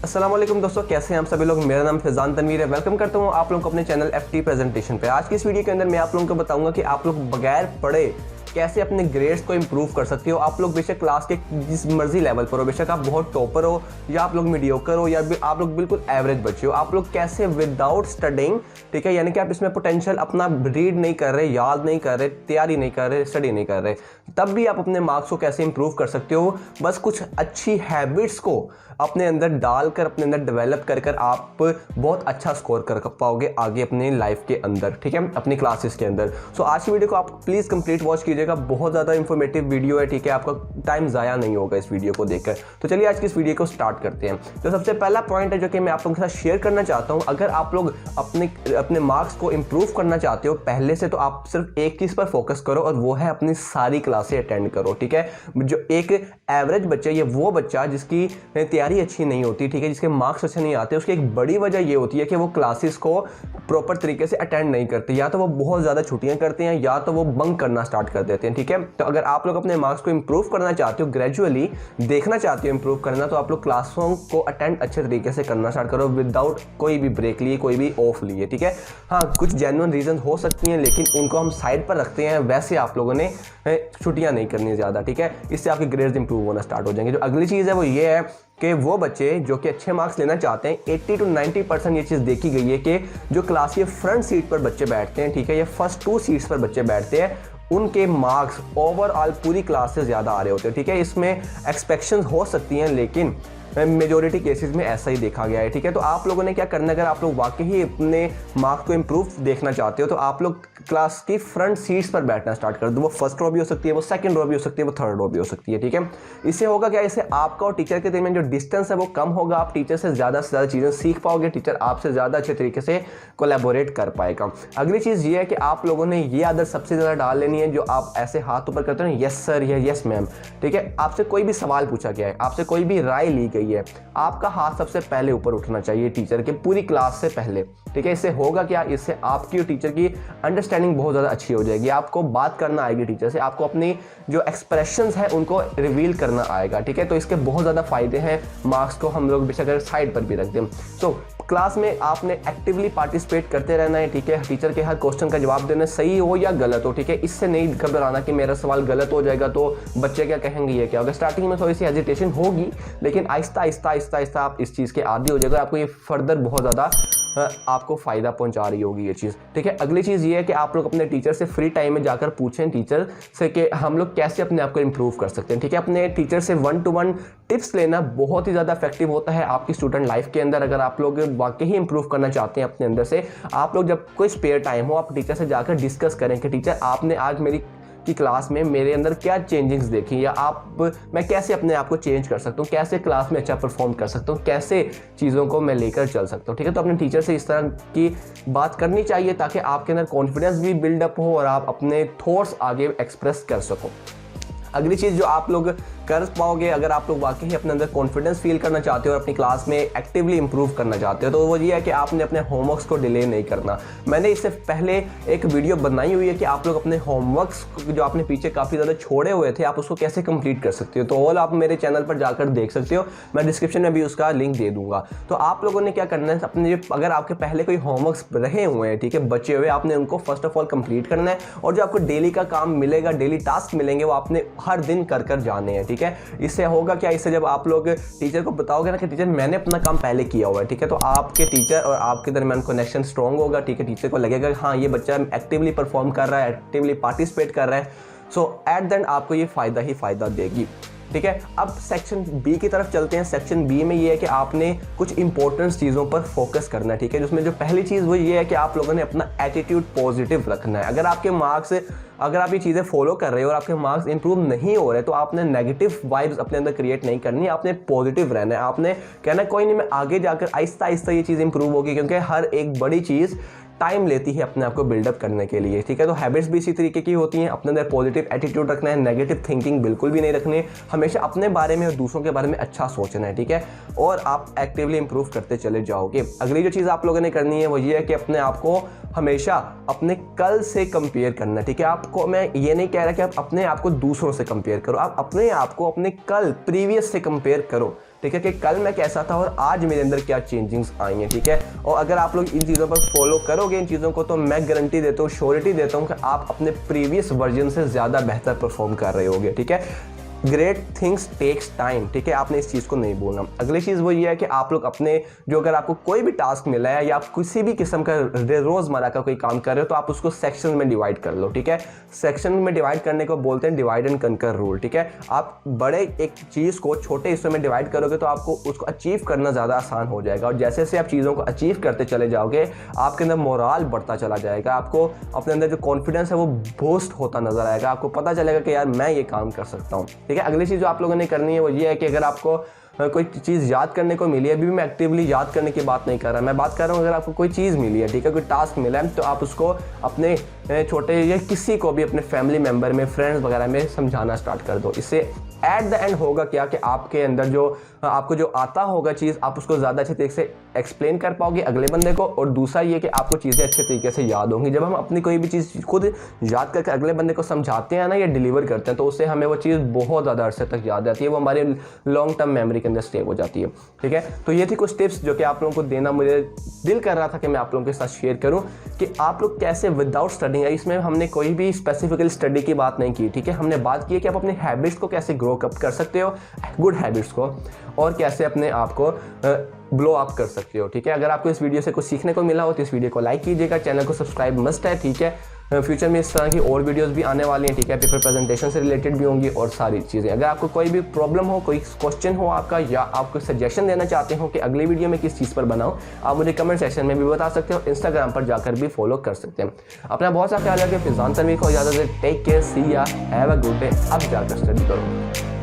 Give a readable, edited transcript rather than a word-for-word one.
अस्सलाम वालेकुम दोस्तों, कैसे हैं आप सभी लोग। मेरा नाम फैजान तनवीर है। वेलकम करता हूं आप लोगों को अपने चैनल एफटी प्रेजेंटेशन पे। आज की इस वीडियो के अंदर मैं आप लोगों को बताऊंगा कि आप लोग बगैर पढ़े कैसे अपने ग्रेड्स को इंप्रूव कर सकते हो। आप लोग बेशक क्लास के जिस मर्जी लेवल पर हो, बेशक आप बहुत टॉपर हो या आप लोग मीडियोकर हो या आप लोग बिल्कुल एवरेज बच्चे हो, आप लोग कैसे विदाउट स्टडिंग, ठीक है, यानी कि आप इसमें पोटेंशियल अपना रीड नहीं कर रहे, याद नहीं कर रहे, तैयारी नहीं कर रहे, स्टडी नहीं कर रहे, तब भी आप अपने मार्क्स को कैसे इंप्रूव कर सकते हो। बस कुछ अच्छी हैबिट्स को अपने अंदर डालकर, अपने अंदर डेवलप कर कर आप बहुत अच्छा स्कोर कर पाओगे आगे अपनी लाइफ के अंदर, ठीक है, अपनी क्लासेस के अंदर। सो आज की वीडियो को आप प्लीज़ कंप्लीट वॉच कीजिएगा, बहुत ज़्यादा इंफॉर्मेटिव वीडियो है, ठीक है, आपका टाइम ज़ाया नहीं होगा इस वीडियो को देखकर। तो चलिए आज की इस वीडियो को स्टार्ट करते हैं। तो सबसे पहला पॉइंट है जो कि मैं आप लोगों के साथ शेयर करना चाहता हूँ। अगर आप लोग अपने मार्क्स को इंप्रूव करना चाहते हो पहले से, तो आप सिर्फ एक चीज़ पर फोकस करो और वो है अपनी सारी क्लासें अटेंड करो, ठीक है। जो एक एवरेज बच्चा, ये वो बच्चा जिसकी तैयारी अच्छी नहीं होती, ठीक है, जिसके मार्क्स अच्छे नहीं आते, उसकी एक बड़ी वजह ये होती है कि वो क्लासेस को प्रॉपर तरीके से अटेंड नहीं करते, या तो वो बहुत ज़्यादा छुट्टियां करते हैं या तो वो बंक करना स्टार्ट कर देते हैं, ठीक है। तो अगर आप लोग अपने मार्क्स को इंप्रूव करना चाहते हो, ग्रेजुअली देखना चाहते हो इंप्रूव करना, तो आप लोग क्लासों को अटेंड अच्छे तरीके से करना स्टार्ट करो विदाउट कोई भी ब्रेक लिए, कोई भी ऑफ लिए, ठीक है। हाँ, कुछ जेन्युइन रीजन हो सकती हैं लेकिन उनको हम साइड पर रखते हैं। वैसे आप लोगों ने छुट्टियां नहीं करनी ज़्यादा, ठीक है, इससे आपके ग्रेड्स इंप्रूव होना स्टार्ट हो जाएंगे। जो अगली चीज़ है वो ये है कि वो बच्चे जो कि अच्छे मार्क्स लेना चाहते हैं, 80 to 90% ये चीज़ देखी गई है कि जो क्लास के फ्रंट सीट पर बच्चे बैठते हैं, ठीक है, ये फर्स्ट 2 सीट्स पर बच्चे बैठते हैं, उनके मार्क्स ओवरऑल पूरी क्लास से ज़्यादा आ रहे होते हैं, ठीक है। इसमें एक्सपेक्शंस हो सकती हैं लेकिन मेजॉरिटी केसेस में ऐसा ही देखा गया है, ठीक है। तो आप लोगों ने क्या करना, अगर आप लोग वाकई ही अपने मार्क्स को इंप्रूव देखना चाहते हो तो आप लोग क्लास की फ्रंट सीट्स पर बैठना स्टार्ट कर दो। वो फर्स्ट रो भी हो सकती है, वो सेकंड रो भी हो सकती है, वो थर्ड रो भी हो सकती है, ठीक है। इससे होगा क्या, इससे आपका और टीचर के दरमियान जो डिस्टेंस है वो कम होगा, आप टीचर से ज़्यादा चीज़ें सीख पाओगे, टीचर आपसे ज़्यादा अच्छे तरीके से कोलैबोरेट कर पाएगा। अगली चीज़ ये है कि आप लोगों ने ये आदत सबसे ज़्यादा डाल लेनी है, जो आप ऐसे हाथ ऊपर करते हो ना, यस सर या यस मैम, ठीक है। आपसे कोई भी सवाल पूछा गया है, आपसे कोई भी राय ली गई है, आपका हाथ सबसे पहले ऊपर उठना चाहिए टीचर के पूरी क्लास से पहले, ठीक है। इससे होगा क्या, इससे आपकी और टीचर की अंडरस्टैंडिंग बहुत ज़्यादा अच्छी हो जाएगी, आपको बात करना आएगी टीचर से, आपको अपनी जो एक्सप्रेशंस है उनको रिवील करना आएगा, ठीक है। तो इसके बहुत ज़्यादा फायदे हैं। मार्क्स को हम लोग बेशक साइड पर भी रख दें, तो क्लास में आपने एक्टिवली पार्टिसिपेट करते रहना है, ठीक है। टीचर के हर क्वेश्चन का जवाब देना, सही हो या गलत हो, ठीक है। इससे नहीं घबराना कि मेरा सवाल गलत हो जाएगा तो बच्चे क्या कहेंगे, ये क्या होगा। स्टार्टिंग में थोड़ी सी हेजिटेशन होगी लेकिन आहिस्ता आहिस्ता आहिस्ता आहिस्ता आप इस चीज़ के आदी हो जाएगा, आपको ये फर्दर बहुत ज़्यादा आपको फ़ायदा पहुंचा रही होगी ये चीज़, ठीक है। अगली चीज़ ये है कि आप लोग अपने टीचर से फ्री टाइम में जाकर पूछें टीचर से कि हम लोग कैसे अपने आप को इंप्रूव कर सकते हैं, ठीक है। अपने टीचर से 1-to-1 टिप्स लेना बहुत ही ज़्यादा इफेक्टिव होता है आपकी स्टूडेंट लाइफ के अंदर। अगर आप लोग वाकई ही इंप्रूव करना चाहते हैं अपने अंदर से, आप लोग जब कोई स्पेयर टाइम हो, आप टीचर से जाकर डिस्कस करें कि टीचर आपने आज मेरी की क्लास में मेरे अंदर क्या चेंजिंग्स देखी, या मैं कैसे अपने आप को चेंज कर सकता हूँ, कैसे क्लास में अच्छा परफॉर्म कर सकता हूँ, कैसे चीज़ों को मैं लेकर चल सकता हूँ, ठीक है। तो अपने टीचर से इस तरह की बात करनी चाहिए ताकि आपके अंदर कॉन्फिडेंस भी बिल्डअप हो और आप अपने थॉट्स आगे एक्सप्रेस कर सको। अगली चीज़ जो आप लोग कर पाओगे, अगर आप लोग वाकई अपने अंदर कॉन्फिडेंस फील करना चाहते हो और अपनी क्लास में एक्टिवली इंप्रूव करना चाहते हो, तो वो ये है कि आपने अपने होमवर्क्स को डिले नहीं करना। मैंने इससे पहले एक वीडियो बनाई हुई है कि आप लोग अपने होमवर्क्स जो आपने पीछे काफ़ी ज़्यादा छोड़े हुए थे, आप उसको कैसे कंप्लीट कर सकते हो। तो ऑल आप मेरे चैनल पर जाकर देख सकते हो, मैं डिस्क्रिप्शन में भी उसका लिंक दे दूंगा। तो आप लोगों ने क्या करना है, अपने अगर आपके पहले कोई होमवर्क्स रहे हुए हैं, ठीक है, बचे हुए, आपने उनको फर्स्ट ऑफ ऑल कंप्लीट करना है, और जो आपको डेली का काम मिलेगा, डेली टास्क मिलेंगे, वो आपने हर दिन कर जाने हैं, ठीक है। इससे होगा क्या, इससे जब आप लोग टीचर को बताओगे ना कि टीचर मैंने अपना काम पहले किया हुआ है, ठीक है, तो आपके टीचर और आपके दरमियान कनेक्शन स्ट्रॉन्ग होगा, ठीक है। टीचर को लगेगा कि हाँ ये बच्चा एक्टिवली परफॉर्म कर रहा है, एक्टिवली पार्टिसिपेट कर रहा है, सो एट द एंड आपको ये फ़ायदा ही फ़ायदा देगी, ठीक है। अब सेक्शन बी की तरफ चलते हैं। सेक्शन बी में ये है कि आपने कुछ इंपॉर्टेंट चीज़ों पर फोकस करना है, ठीक है। जिसमें जो पहली चीज़ वो ये है कि आप लोगों ने अपना एटीट्यूड पॉजिटिव रखना है। अगर आपके मार्क्स, अगर आप ये चीज़ें फॉलो कर रहे हो और आपके मार्क्स इंप्रूव नहीं हो रहे, तो आपने नेगेटिव वाइब्स अपने अंदर क्रिएट नहीं करनी, आपने पॉजिटिव रहना है। आपने कहना कोई नहीं, मैं आगे जाकर आहिस्ता आहिस्ता ये चीज़ इंप्रूव होगी, क्योंकि हर एक बड़ी चीज़ टाइम लेती है अपने आप को बिल्डअप करने के लिए, ठीक है। तो हैबिट्स भी इसी तरीके की होती हैं। अपने अंदर पॉजिटिव एटीट्यूड रखना है, नेगेटिव थिंकिंग बिल्कुल भी नहीं रखनी है, हमेशा अपने बारे में और दूसरों के बारे में अच्छा सोचना है, ठीक है, और आप एक्टिवली इंप्रूव करते चले जाओगे। अगली जो चीज़ आप लोगों ने करनी है वो ये है कि अपने आप को हमेशा अपने कल से कंपेयर करना, ठीक है। आपको मैं ये नहीं कह रहा कि आप अपने आप को दूसरों से कंपेयर करो, आप अपने आप को अपने कल प्रीवियस से कंपेयर करो, ठीक है, कि कल मैं कैसा था और आज मेरे अंदर क्या चेंजिंग्स आई हैं, ठीक है। और अगर आप लोग इन चीज़ों पर फॉलो करोगे इन चीज़ों को, तो मैं गारंटी देता हूँ, श्योरिटी देता हूँ कि आप अपने प्रीवियस वर्जन से ज़्यादा बेहतर परफॉर्म कर रहे होगे, ठीक है। ग्रेट थिंग्स टेक्स टाइम, ठीक है, आपने इस चीज़ को नहीं बोलना। अगली चीज़ वो ये है कि आप लोग अपने जो, अगर आपको कोई भी टास्क मिला है या आप किसी भी किस्म का रोज़मर्रा का कोई काम कर रहे हो, तो आप उसको सेक्शन में डिवाइड कर लो, ठीक है। सेक्शन में डिवाइड करने को बोलते हैं डिवाइड एंड कंकर रूल, ठीक है। आप बड़े एक चीज़ को छोटे हिस्सों में डिवाइड करोगे तो आपको उसको अचीव करना ज़्यादा आसान हो जाएगा, और जैसे जैसे आप चीज़ों को अचीव करते चले जाओगे आपके अंदर मोराल बढ़ता चला जाएगा, आपको अपने अंदर जो कॉन्फिडेंस है वो बूस्ट होता नजर आएगा, आपको पता चलेगा कि यार मैं ये काम कर सकता हूँ, ठीक है। अगली चीज़ जो आप लोगों ने करनी है वो ये है कि अगर आपको कोई चीज़ याद करने को मिली है, अभी भी मैं एक्टिवली याद करने की बात नहीं कर रहा, मैं बात कर रहा हूँ अगर आपको कोई चीज़ मिली है, ठीक है, कोई टास्क मिला है, तो आप उसको अपने छोटे या किसी को भी अपने फैमिली मेम्बर में, फ्रेंड्स वगैरह में समझाना स्टार्ट कर दो। इससे एट द एंड होगा क्या कि आपके अंदर जो आपको जो आता होगा चीज़, आप उसको ज़्यादा अच्छे तरीके से एक्सप्लेन कर पाओगे अगले बंदे को, और दूसरा ये कि आपको चीज़ें अच्छे तरीके से याद होंगी। जब हम अपनी कोई भी चीज़ खुद याद करके अगले बंदे को समझाते हैं ना या डिलीवर करते हैं, तो उससे हमें वो चीज़ बहुत ज़्यादा अरसे तक याद आती है, वो हमारे लॉन्ग टर्म मेमोरी के अंदर सेव हो जाती है, ठीक है। तो ये थी कुछ टिप्स जो कि आप लोगों को देना मुझे दिल कर रहा था कि मैं आप लोगों के साथ शेयर करूँ कि आप लोग कैसे विदाउट स्टडिंग, इसमें हमने कोई भी स्पेसिफिकली स्टडी की बात नहीं की, ठीक है। हमने बात की है कि आप अपने हैबिट्स को कैसे ग्रो अप कर सकते हो, गुड हैबिट्स को, और कैसे अपने आप को ब्लो अप कर सकते हो, ठीक है। अगर आपको इस वीडियो से कुछ सीखने को मिला हो तो इस वीडियो को लाइक कीजिएगा, चैनल को सब्सक्राइब मस्ट है, ठीक है। फ्यूचर में इस तरह की और वीडियोस भी आने वाली हैं, ठीक है, पेपर प्रेजेंटेशन से रिलेटेड भी होंगी और सारी चीज़ें। अगर आपको कोई भी प्रॉब्लम हो, कोई क्वेश्चन हो आपका, या आप कोई सजेशन देना चाहते हो कि अगली वीडियो में किस चीज़ पर बनाऊं, आप मुझे कमेंट सेक्शन में भी बता सकते हो, इंस्टाग्राम पर जाकर भी फॉलो कर सकते हैं। अपना बहुत सा ख्याल रखें, फिजान तनवीर को इजाज़त दें, टेक केयर, सी या, हैव अ गुड डे। अब जाकर स्टडी करो।